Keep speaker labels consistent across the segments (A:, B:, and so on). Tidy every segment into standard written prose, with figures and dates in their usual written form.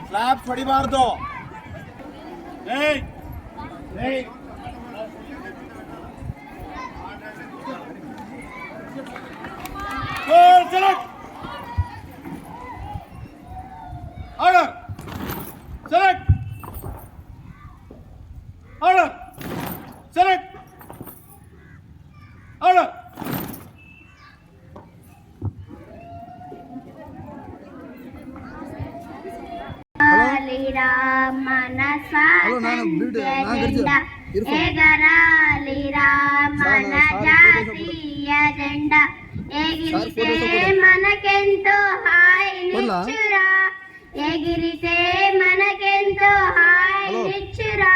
A: Slab ಹೊಡಿಬಾರ್ದು.
B: మన స్వాతంత్ర్య ఎగరాలి మన జాతీయ జెండా ఎగిరితే మనకెంతో హాయినిచ్చురా ఎగిరితే మనకెంతో హాయినిచ్చురా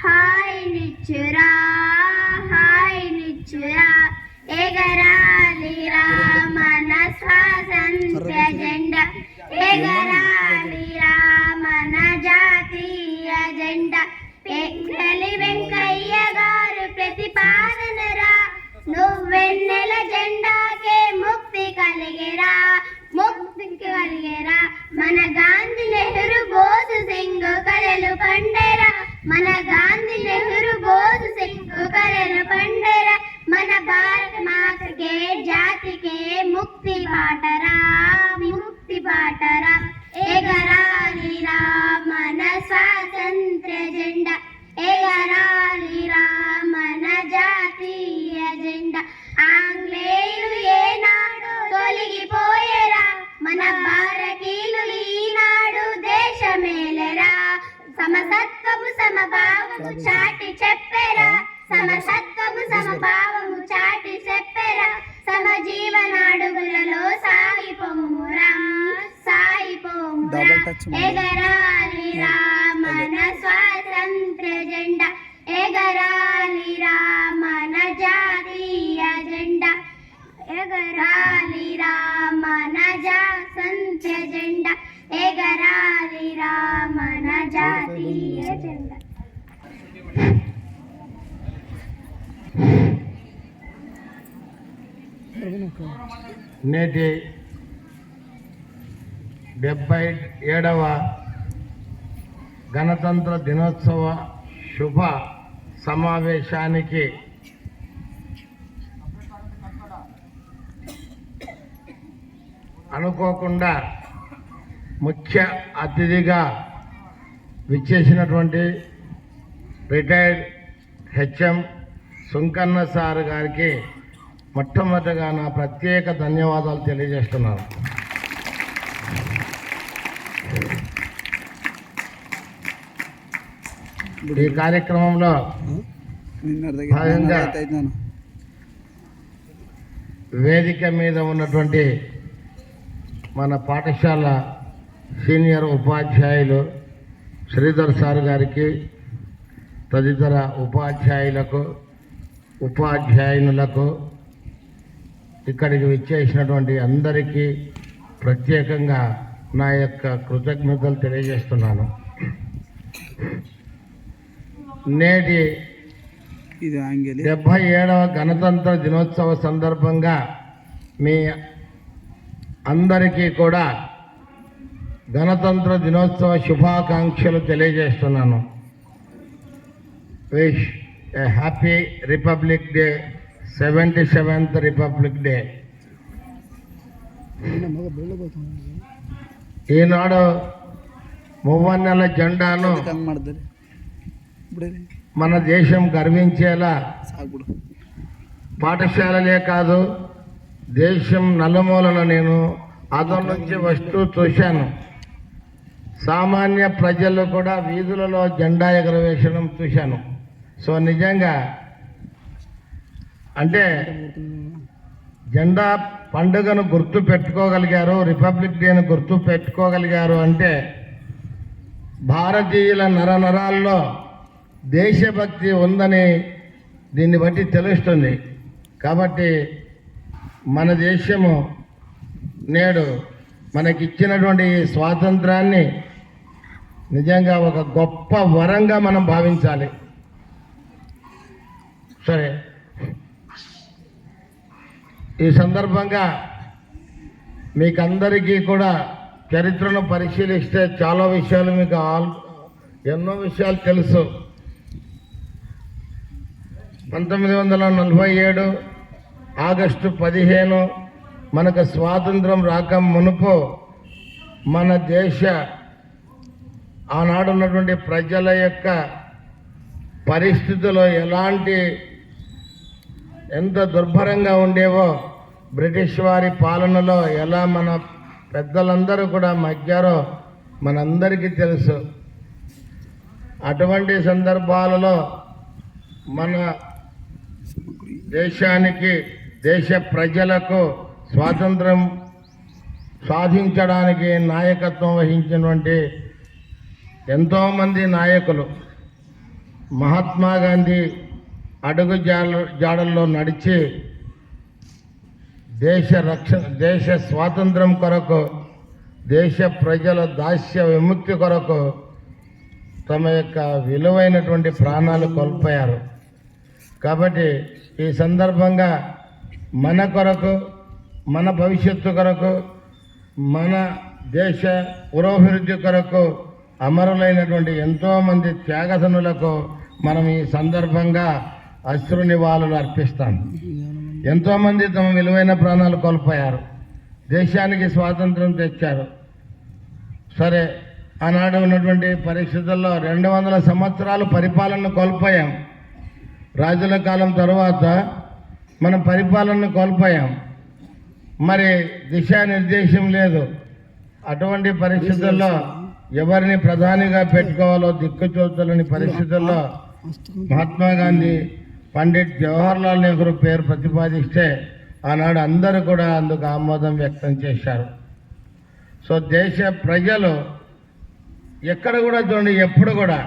B: హాయినిచ్చురా హాయినిచ్చురా ఎగరాలి మన స్వాతంత్ర్య జెండా ఎగరాలి మన జాతీయ జెండా పెక్కలి వెంకయ్య గారు ప్రతిపాదనరా నువ్వెన్నెల జెండాకే ముక్తి కలిగేరా ముక్తి కలిగేరా మన గాంధీ నెహ్రూ బోసు సింగ్ కలలు పండేరా మన గాంధీ నెహ్రూ బోసు సింగ్ కలలు పండేరా మన భారత మాతకే జాతికే ముక్తి బాటరా ముక్తి బాటరా ఎగరాలి మన స్వాతంత్ర్య జెండా ఎగరాలి మన జాతీయ జెండా ఆంగ్లేయులు ఏనాడు తొలగిపోయేరా మన భారతీయులు ఈనాడు దేశమేలరా సమసత్వము సమభావము చాటి చెప్పేరా సమసత్వము సమభావము చాటి చెప్పేరా సమజీవనాడుగులలో సాగిపోమురా సాగిపోమురా ఎగరాలి మన స్వాతంత్ర్య జెండా ఎగరాలి మన జాతీయ జెండా ఎగరాలి మన స్వాతంత్ర్య జెండా ఎగరాలి మన జాతీయ జెండా.
C: నేటి 77వ గణతంత్ర దినోత్సవ శుభ సమావేశానికి అనుకోకుండా ముఖ్య అతిథిగా విచ్చేసినటువంటి రిటైర్డ్ హెచ్ఎం సుంకన్న సార్ గారికి మొట్టమొదటిగా నా ప్రత్యేక ధన్యవాదాలు తెలియజేస్తున్నాను. ఈ కార్యక్రమంలో భాగంగా వేదిక మీద ఉన్నటువంటి మన పాఠశాల సీనియర్ ఉపాధ్యాయులు శ్రీధర్ సార్ గారికి, తదితర ఉపాధ్యాయులకు, ఉపాధ్యాయునులకు, ఇక్కడికి విచ్చేసినటువంటి అందరికీ ప్రత్యేకంగా నా యొక్క కృతజ్ఞతలు తెలియజేస్తున్నాను. నేటి 77వ గణతంత్ర దినోత్సవ సందర్భంగా మీ అందరికీ కూడా గణతంత్ర దినోత్సవ శుభాకాంక్షలు తెలియజేస్తున్నాను. Wish a happy republic day, 77th republic day. ఈనాడు మువ్వన్నెల జెండాను మన దేశం గర్వించేలా పాఠశాలలే కాదు దేశం నలుమూలన నేను అదం నుంచి వస్తూ చూశాను. సామాన్య ప్రజలు కూడా వీధులలో జెండా ఎగరవేయడం చూశాను. సో నిజంగా అంటే జెండా పండుగను గుర్తు పెట్టుకోగలిగారు, రిపబ్లిక్ డేను గుర్తు పెట్టుకోగలిగారు అంటే భారతీయుల నరనరాల్లో దేశభక్తి ఉందని దీన్ని బట్టి తెలుస్తుంది. కాబట్టి మన దేశము నేడు మనకిచ్చినటువంటి స్వాతంత్రాన్ని నిజంగా ఒక గొప్ప వరంగా మనం భావించాలి. సరే, ఈ సందర్భంగా మీకందరికీ కూడా చరిత్రను పరిశీలిస్తే చాలా విషయాలు మీకు ఎన్నో విషయాలు తెలుసు. 1947 ఆగస్టు 15 మనకు స్వాతంత్రం రాక మునుపు మన దేశ ఆనాడు ఉన్నటువంటి ప్రజల యొక్క పరిస్థితులు ఎంత దుర్భరంగా ఉండేవో, బ్రిటిష్ వారి పాలనలో ఎలా మన పెద్దలందరూ కూడా మగ్గారో మనందరికీ తెలుసు. అటువంటి సందర్భాలలో మన దేశానికి, దేశ ప్రజలకు స్వాతంత్రం సాధించడానికి నాయకత్వం వహించినటువంటి ఎంతోమంది నాయకులు, మహాత్మా గాంధీ అడుగు జాడల్లో నడిచి దేశ స్వాతంత్రం కొరకు, దేశ ప్రజల దాస్య విముక్తి కొరకు తమ యొక్క విలువైనటువంటి ప్రాణాలు కోల్పోయారు. కాబట్టి ఈ సందర్భంగా మన కొరకు, మన భవిష్యత్తు కొరకు, మన దేశ పురోభివృద్ధి కొరకు అమరులైనటువంటి ఎంతోమంది త్యాగధనులకు మనం ఈ సందర్భంగా అశ్రు నివాళులు అర్పిస్తాం. ఎంతోమంది తమ విలువైన ప్రాణాలు కోల్పోయారు, దేశానికి స్వాతంత్రం తెచ్చారు. సరే, ఆనాడు ఉన్నటువంటి పరిస్థితుల్లో 200 సంవత్సరాలు పరిపాలనను కోల్పోయాం. రాజుల కాలం తర్వాత మనం పరిపాలనను కోల్పోయాం. మరి దిశానిర్దేశం లేదు. అటువంటి పరిస్థితుల్లో ఎవరిని ప్రధానిగా పెట్టుకోవాలో దిక్కుచూచలేని పరిస్థితుల్లో మహాత్మా గాంధీ, పండిట్ జవహర్లాల్ నెహ్రూ పేరు ప్రతిపాదిస్తే ఆనాడు అందరూ కూడా అందుకు ఆమోదం వ్యక్తం చేశారు. సో దేశ ప్రజలు ఎక్కడ కూడా చూడండి, ఎప్పుడు కూడా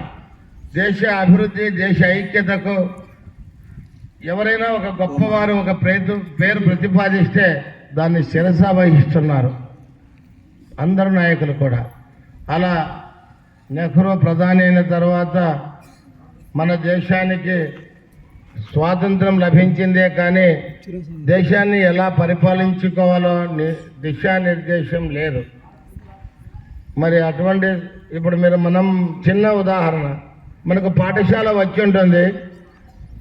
C: దేశ అభివృద్ధి, దేశ ఐక్యతకు ఎవరైనా ఒక గొప్పవారు ఒక పేరు ప్రతిపాదిస్తే దాన్ని శిరస వహిస్తున్నారు అందరు నాయకులు కూడా. అలా నెహ్రూ ప్రధాని అయిన తర్వాత మన దేశానికి స్వాతంత్రం లభించిందే కానీ దేశాన్ని ఎలా పరిపాలించుకోవాలో దిశానిర్దేశం లేదు. మరి అటువంటి ఇప్పుడు మనం చిన్న ఉదాహరణ, మనకు పాఠశాల వచ్చి ఉంటుంది,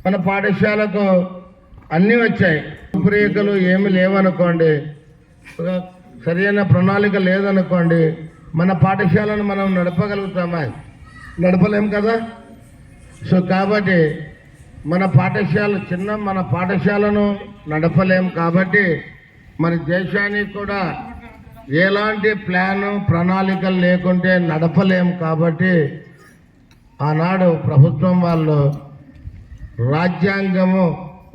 C: మన పాఠశాలకు అన్నీ వచ్చాయి, రూపురేఖలు ఏమి లేవనుకోండి, సరైన ప్రణాళిక లేదనుకోండి, మన పాఠశాలను మనం నడపగలుగుతామా? నడపలేం కదా. సో కాబట్టి మన పాఠశాలను నడపలేం. కాబట్టి మన దేశానికి కూడా ఎలాంటి ప్రణాళికలు లేకుంటే నడపలేం. కాబట్టి ఆనాడు ప్రభుత్వం వాళ్ళు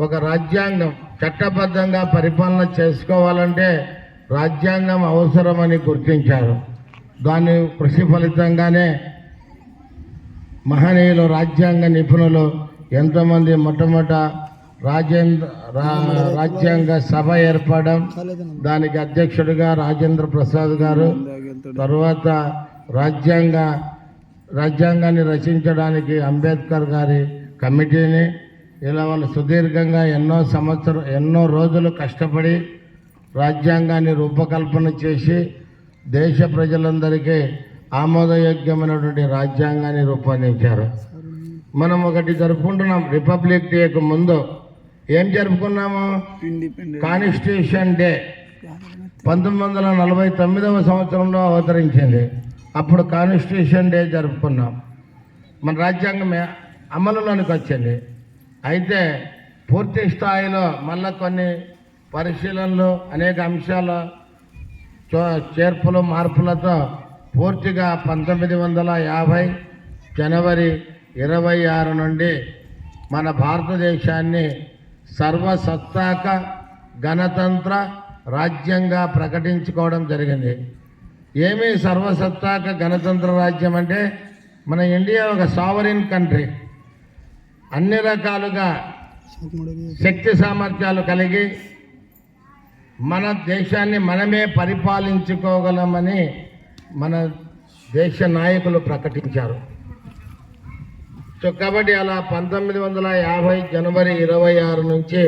C: ఒక రాజ్యాంగం చట్టబద్ధంగా పరిపాలన చేసుకోవాలంటే రాజ్యాంగం అవసరమని గుర్తించారు. దాని కృషి ఫలితంగానే మహనీయులు, రాజ్యాంగ నిపుణులు ఎంతోమంది మొట్టమొదట రాజ్యాంగ సభ ఏర్పడడం, దానికి అధ్యక్షుడిగా రాజేంద్ర ప్రసాద్ గారు, తర్వాత రాజ్యాంగాన్ని రచించడానికి అంబేద్కర్ గారి కమిటీని, ఇలా వాళ్ళు సుదీర్ఘంగా ఎన్నో రోజులు కష్టపడి రాజ్యాంగాన్ని రూపకల్పన చేసి దేశ ప్రజలందరికీ ఆమోదయోగ్యమైనటువంటి రాజ్యాంగాన్ని రూపొందించారు. మనం ఒకటి జరుపుకుంటున్నాం, రిపబ్లిక్ డేకు ముందు ఏం జరుపుకున్నాము? Constitution day. 1949వ సంవత్సరంలో అవతరించింది. అప్పుడు కాన్స్టిట్యూషన్ డే జరుపుకున్నాం. మన రాజ్యాంగం అమలులోనికి వచ్చింది. అయితే పూర్తి స్థాయిలో మళ్ళీ కొన్ని పరిశీలనలు, అనేక అంశాల చేర్పులు, మార్పులతో పూర్తిగా 1950 జనవరి 26 నుండి మన భారతదేశాన్ని సర్వసత్తాక గణతంత్ర రాజ్యంగా ప్రకటించుకోవడం జరిగింది. ఏమి సర్వసత్తాక గణతంత్ర రాజ్యం అంటే, మన ఇండియా ఒక సావరిన్ కంట్రీ, అన్ని రకాలుగా శక్తి సామర్థ్యాలు కలిగి మన దేశాన్ని మనమే పరిపాలించుకోగలమని మన దేశ నాయకులు ప్రకటించారు. సో కాబట్టి అలా 1950 జనవరి 26 నుంచి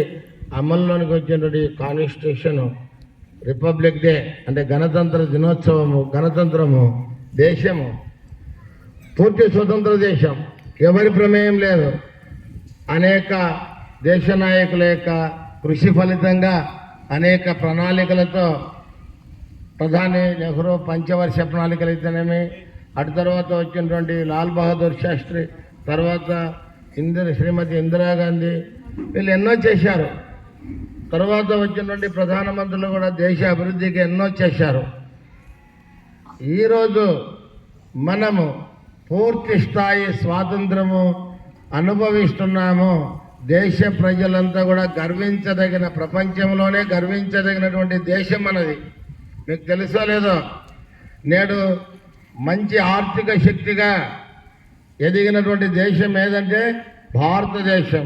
C: అమల్లోనికి వచ్చినటువంటి కాన్స్టిట్యూషన్ రిపబ్లిక్ డే అంటే గణతంత్ర దినోత్సవము, గణతంత్రము, దేశము పూర్తి స్వతంత్ర దేశం, ఎవరి ప్రమేయం లేదు. అనేక దేశ నాయకుల యొక్క కృషి ఫలితంగా అనేక ప్రణాళికలతో ప్రధాని నెహ్రూ పంచవర్ష ప్రణాళికలు అయితేనేమి, అటు తర్వాత వచ్చినటువంటి లాల్ బహదూర్ శాస్త్రి, తర్వాత శ్రీమతి ఇందిరాగాంధీ, వీళ్ళు ఎన్నో చేశారు. తర్వాత వచ్చినటువంటి ప్రధానమంత్రులు కూడా దేశ అభివృద్ధికి ఎన్నో చేశారు. ఈరోజు మనము పూర్తి స్థాయి స్వాతంత్రము అనుభవిస్తున్నాము. దేశ ప్రజలంతా కూడా గర్వించదగిన, ప్రపంచంలోనే గర్వించదగినటువంటి దేశం మనది. మీకు తెలుసో లేదో, నేడు మంచి ఆర్థిక శక్తిగా ఎదిగినటువంటి దేశం ఏదంటే భారతదేశం.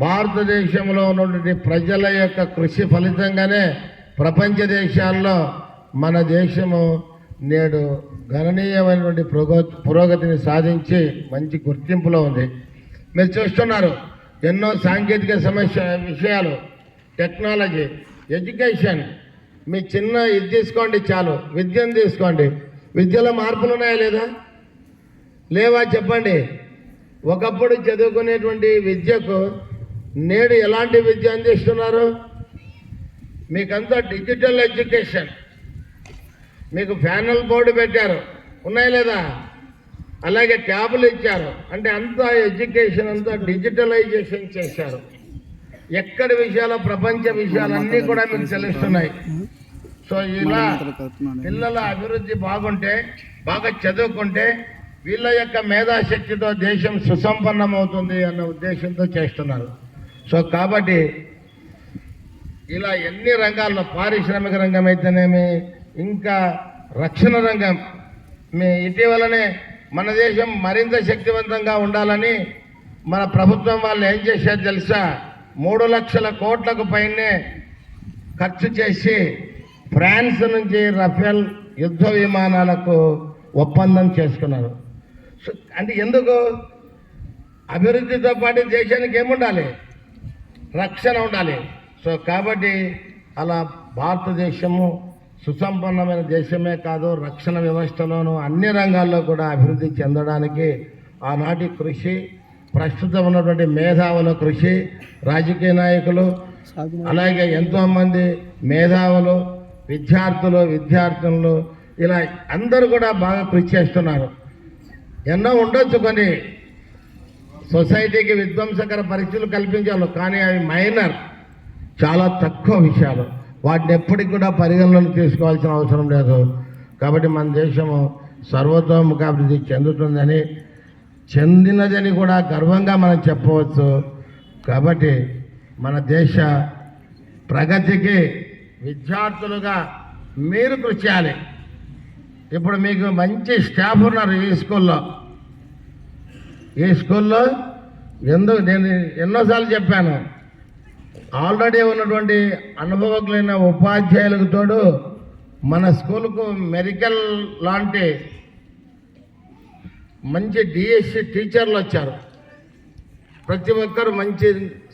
C: భారతదేశంలో ఉన్నటువంటి ప్రజల యొక్క కృషి ఫలితంగానే ప్రపంచ దేశాల్లో మన దేశము నేడు గణనీయమైనటువంటి పురోగతిని సాధించి మంచి గుర్తింపులో ఉంది. మీరు చూస్తున్నారు ఎన్నో సాంకేతిక విషయాలు, టెక్నాలజీ, ఎడ్యుకేషన్. మీ చిన్న ఇది తీసుకోండి చాలు, విద్యను తీసుకోండి. విద్యలో మార్పులు ఉన్నాయా లేదా? లేవా చెప్పండి. ఒకప్పుడు చదువుకునేటువంటి విద్యకు నేడు ఎలాంటి విద్య అందిస్తున్నారు? మీకంతా డిజిటల్ ఎడ్యుకేషన్. మీకు ప్యానల్ బోర్డు పెట్టారు, ఉన్నాయా లేదా? అలాగే ట్యాబులు ఇచ్చారు. అంటే అంతా ఎడ్యుకేషన్ అంతా డిజిటలైజేషన్ చేశారు. ఎక్కడి విషయాలు, ప్రపంచ విషయాలన్నీ కూడా మీకు తెలుస్తున్నాయి. సో ఇలా పిల్లల అభివృద్ధి బాగుంటే, బాగా చదువుకుంటే వీళ్ళ యొక్క మేధాశక్తితో దేశం సుసంపన్నమవుతుంది అన్న ఉద్దేశంతో చేస్తున్నారు. సో కాబట్టి ఇలా ఎన్ని రంగాల్లో, పారిశ్రామిక రంగం అయితేనేమి, ఇంకా రక్షణ రంగం, మీ ఇటీవలనే మన దేశం మరింత శక్తివంతంగా ఉండాలని మన ప్రభుత్వం వాళ్ళు ఏం చేశారు తెలుసా? 3 లక్షల కోట్లకు పైనే ఖర్చు చేసి ఫ్రాన్స్ నుంచి రఫేల్ యుద్ధ విమానాలకు ఒప్పందం చేసుకున్నారు. అంటే ఎందుకు? అభివృద్ధితో పాటు దేశానికి ఏముండాలి? రక్షణ ఉండాలి. సో కాబట్టి అలా భారతదేశము సుసంపన్నమైన దేశమే కాదు, రక్షణ వ్యవస్థలోనూ అన్ని రంగాల్లో కూడా అభివృద్ధి చెందడానికి ఆనాటి కృషి, ప్రస్తుతం ఉన్నటువంటి మేధావుల కృషి, రాజకీయ నాయకులు, అలాగే ఎంతోమంది మేధావులు, విద్యార్థులు ఇలా అందరూ కూడా బాగా కృషి చేస్తున్నారు. ఎన్నో ఉండొచ్చు కొన్ని సొసైటీకి విధ్వంసకర పరిస్థితులు కల్పించాలి, కానీ అవి మైనర్, చాలా తక్కువ విషయాలు. వాటిని ఎప్పటికి కూడా పరిగణలోకి తీసుకోవాల్సిన అవసరం లేదు. కాబట్టి మన దేశము సర్వతోముఖాభివృద్ధి చెందినదని కూడా గర్వంగా మనం చెప్పవచ్చు. కాబట్టి మన దేశ ప్రగతికి విద్యార్థులుగా మీరు కృషి చేయాలి. ఇప్పుడు మీకు మంచి స్టాఫ్ ఉన్నారు ఈ స్కూల్లో. నేను ఎన్నోసార్లు చెప్పాను, ఆల్రెడీ ఉన్నటువంటి అనుభవజ్ఞులైన ఉపాధ్యాయులకు తోడు మన స్కూల్కు మెడికల్ లాంటి మంచి డిఎస్సి టీచర్లు వచ్చారు. ప్రతి ఒక్కరు మంచి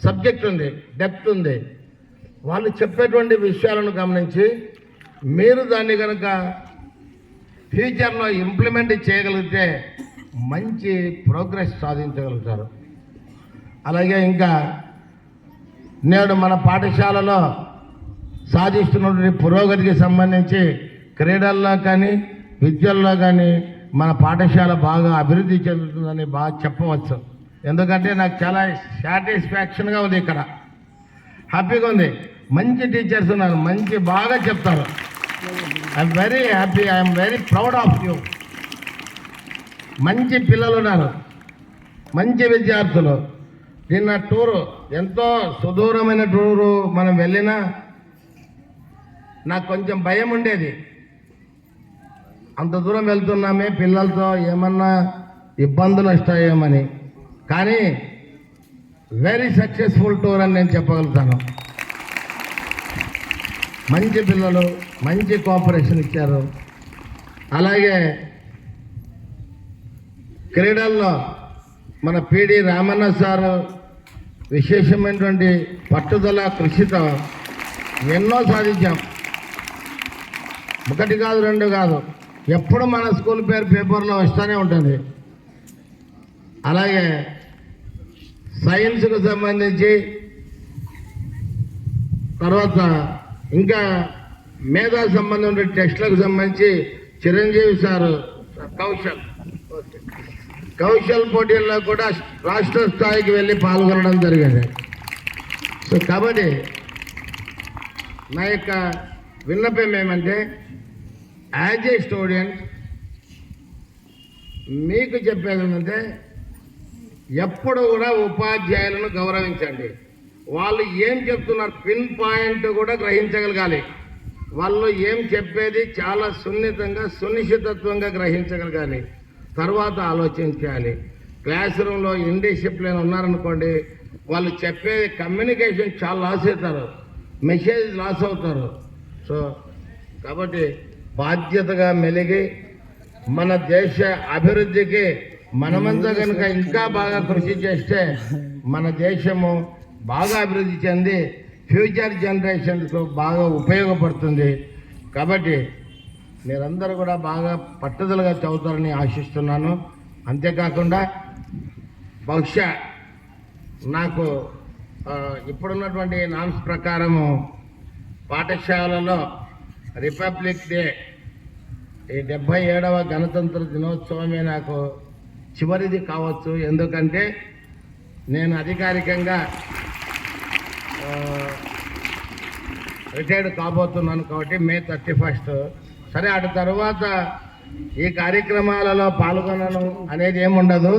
C: సబ్జెక్ట్ ఉంది, డెప్త్ ఉంది. వాళ్ళు చెప్పేటువంటి విషయాలను గమనించి మీరు దాన్ని కనుక ఫ్యూచర్లో ఇంప్లిమెంట్ చేయగలిగితే మంచి ప్రోగ్రెస్ సాధించగలుగుతారు. అలాగే ఇంకా నేడు మన పాఠశాలలో సాధిస్తున్నటువంటి పురోగతికి సంబంధించి క్రీడల్లో కానీ విద్యల్లో కానీ మన పాఠశాల బాగా అభివృద్ధి చెందుతుందని బాగా చెప్పవచ్చు. ఎందుకంటే నాకు చాలా సాటిస్ఫాక్షన్గా ఉంది, ఇక్కడ హ్యాపీగా ఉంది. మంచి టీచర్స్ ఉన్నారు, మంచి బాగా చెప్తారు. I'm very happy, I'm very proud of you. మంచి పిల్లలు ఉన్నారు, మంచి విద్యార్థులు. నిన్న టూరు, ఎంతో సుదూరమైన టూరు మనం వెళ్ళినా నాకు కొంచెం భయం ఉండేది. అంత దూరం వెళ్తున్నామే, పిల్లలతో ఏమన్నా ఇబ్బందులు వస్తాయేమని. కానీ వెరీ సక్సెస్ఫుల్ టూర్ అని నేను చెప్పగలుగుతాను. మంచి పిల్లలు, మంచి కోఆపరేషన్ ఇచ్చారు. అలాగే క్రీడల్లో మన పిడి రామన్న సారు విశేషమైనటువంటి పట్టుదల, కృషితో ఎన్నో సాధించాం. ఒకటి కాదు, రెండు కాదు, ఎప్పుడు మన స్కూల్ పేరు పేపర్లో వస్తూనే ఉంటుంది. అలాగే సైన్స్కు సంబంధించి తర్వాత ఇంకా మేధా సంబంధం ఉండే టెస్టులకు సంబంధించి చిరంజీవి సారు కౌశల్ పోటీల్లో కూడా రాష్ట్ర స్థాయికి వెళ్ళి పాల్గొనడం జరిగింది. సో కాబట్టి నా యొక్క విన్నపం ఏమంటే, యాజ్ ఏ స్టూడెంట్ మీకు చెప్పేది ఏంటంటే, ఎప్పుడు కూడా ఉపాధ్యాయులను గౌరవించండి. వాళ్ళు ఏం చెప్తున్నారు పిన్ పాయింట్ కూడా గ్రహించగలగాలి. వాళ్ళు ఏం చెప్పేది చాలా సున్నితంగా సునిశ్చితత్వంగా గ్రహించగలగాలి. తర్వాత ఆలోచించాలి. క్లాస్ రూమ్లో ఇండిసిప్లిన్ ఉన్నారనుకోండి, వాళ్ళు చెప్పేది కమ్యూనికేషన్ చాలా లాస్ అవుతారు, మెసేజ్ లాస్ అవుతారు. సో కాబట్టి బాధ్యతగా మెలిగి మన దేశ అభివృద్ధికి మనమంతా కనుక ఇంకా బాగా కృషి చేస్తే మన దేశము బాగా అభివృద్ధి చెంది ఫ్యూచర్ జనరేషన్స్కు బాగా ఉపయోగపడుతుంది. కాబట్టి మీరందరూ కూడా బాగా పట్టుదలగా చదువుతారని ఆశిస్తున్నాను. అంతేకాకుండా బహుశా నాకు ఇప్పుడున్నటువంటి నామ్స్ ప్రకారము పాఠశాలలో రిపబ్లిక్ డే ఈ 77వ గణతంత్ర దినోత్సవమే నాకు చివరిది కావచ్చు. ఎందుకంటే నేను అధికారికంగా రిటైర్డ్ కాబోతున్నాను కాబట్టి మే 31. సరే, అటు తర్వాత ఈ కార్యక్రమాలలో పాల్గొనడం అనేది ఏముండదు,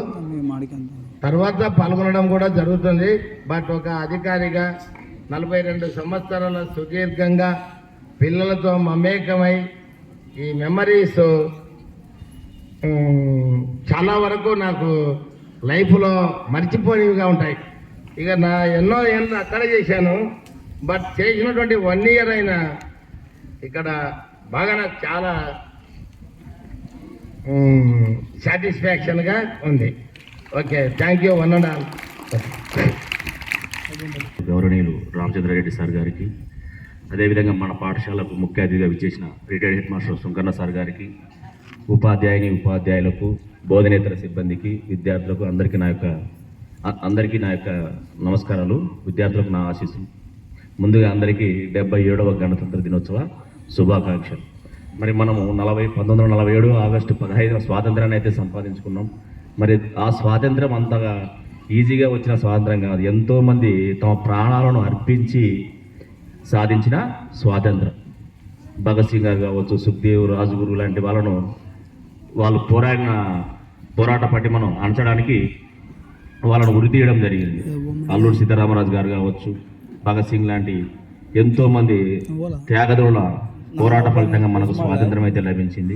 C: తర్వాత పాల్గొనడం కూడా జరుగుతుంది. బట్ ఒక అధికారిగా 42 సంవత్సరాల సుదీర్ఘంగా పిల్లలతో మమేకమై ఈ మెమరీస్ చాలా వరకు నాకు లైఫ్లో మర్చిపోనివిగా ఉంటాయి. ఇక నా ఎన్నో ఏళ్ళు అక్కడ చేశాను, బట్ చేసినటువంటి 1 year అయినా ఇక్కడ బాగా నాకు చాలా సాటిస్ఫాక్షన్గా ఉంది. Okay, thank you. 1 and all.
D: గౌరవనీయులు రామచంద్రారెడ్డి సార్ గారికి, అదేవిధంగా మన పాఠశాలకు ముఖ్య అతిథిగా విచ్చేసిన retired head master Sunkanna sir గారికి, ఉపాధ్యాయులకు, బోధనేతర సిబ్బందికి, విద్యార్థులకు అందరికీ నా యొక్క నమస్కారాలు. విద్యార్థులకు నా ఆశీస్సులు. ముందుగా అందరికీ 77వ గణతంత్ర దినోత్సవ శుభాకాంక్షలు. మరి మనము 1947 ఆగస్టు 15 స్వాతంత్రాన్ని అయితే సంపాదించుకున్నాం. మరి ఆ స్వాతంత్రం అంతగా ఈజీగా వచ్చిన స్వాతంత్రం కాదు. ఎంతోమంది తమ ప్రాణాలను అర్పించి సాధించిన స్వాతంత్రం. భగత్ సింగ్ గారు కావచ్చు, సుఖ్దేవ్, రాజ్గురు లాంటి వాళ్ళు పోరాట పటిమను అణచడానికి వాళ్ళను ఉరి తీయడం జరిగింది. అల్లూరి సీతారామరాజు గారు కావచ్చు, భగత్ సింగ్ లాంటి ఎంతోమంది త్యాగదుల పోరాట ఫలితంగా మనకు స్వాతంత్రం అయితే లభించింది.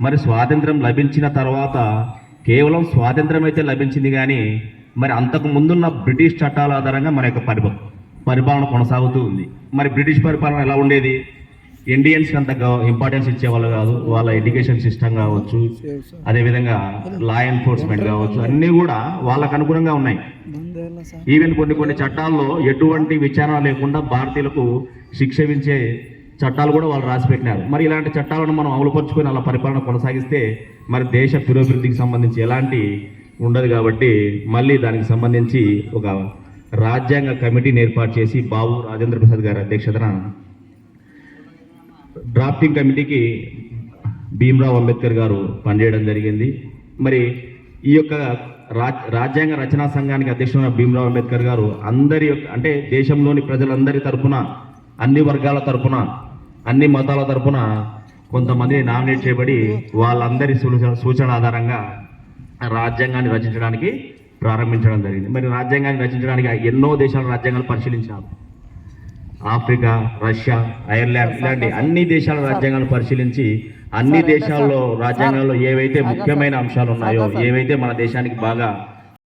D: మరి స్వాతంత్రం లభించిన తర్వాత కేవలం స్వాతంత్రం అయితే లభించింది కానీ మరి అంతకు ముందున్న బ్రిటిష్ చట్టాల ఆధారంగా మన యొక్క పరిపాలన కొనసాగుతూ ఉంది. మరి బ్రిటిష్ పరిపాలన ఎలా ఉండేది? ఇండియన్స్కి అంత ఇంపార్టెన్స్ ఇచ్చేవాళ్ళు కాదు. వాళ్ళ ఎడ్యుకేషన్ సిస్టమ్ కావచ్చు, అదేవిధంగా లా ఎన్ఫోర్స్మెంట్ కావచ్చు, అన్నీ కూడా వాళ్ళకు అనుగుణంగా ఉన్నాయి. ఈవెన్ కొన్ని చట్టాల్లో ఎటువంటి విచారణ లేకుండా భారతీయులకు శిక్ష విధించే చట్టాలు కూడా వాళ్ళు రాసిపెట్టినారు. మరి ఇలాంటి చట్టాలను మనం అమలుపరుచుకొని అలా పరిపాలన కొనసాగిస్తే మరి దేశ పురోభివృద్ధికి సంబంధించి ఎలాంటి ఉండదు. కాబట్టి మళ్ళీ దానికి సంబంధించి ఒక రాజ్యాంగ కమిటీని ఏర్పాటు చేసి బాబు రాజేంద్ర ప్రసాద్ గారి అధ్యక్షతన డ్రాఫ్టింగ్ కమిటీకి భీమ్రావ్ అంబేద్కర్ గారు పనిచేయడం జరిగింది. మరి ఈ యొక్క రాజ్యాంగ రచనా సంఘానికి అధ్యక్షుడైన భీమ్రావ్ అంబేద్కర్ గారు అందరి అంటే దేశంలోని ప్రజలందరి తరపున, అన్ని వర్గాల తరపున, అన్ని మతాల తరపున కొంతమంది నామినేట్ చేయబడి వాళ్ళందరి సూచన ఆధారంగా రాజ్యాంగాన్ని రచించడానికి ప్రారంభించడం జరిగింది. మరి రాజ్యాంగాన్ని రచించడానికి ఎన్నో దేశాల రాజ్యాంగాలు పరిశీలించారు. ఆఫ్రికా, రష్యా, ఐర్లాండ్ ఇలాంటి అన్ని దేశాల రాజ్యాంగాలు పరిశీలించి అన్ని దేశాల్లో రాజ్యాంగాల్లో ఏవైతే ముఖ్యమైన అంశాలు ఉన్నాయో, ఏవైతే మన దేశానికి బాగా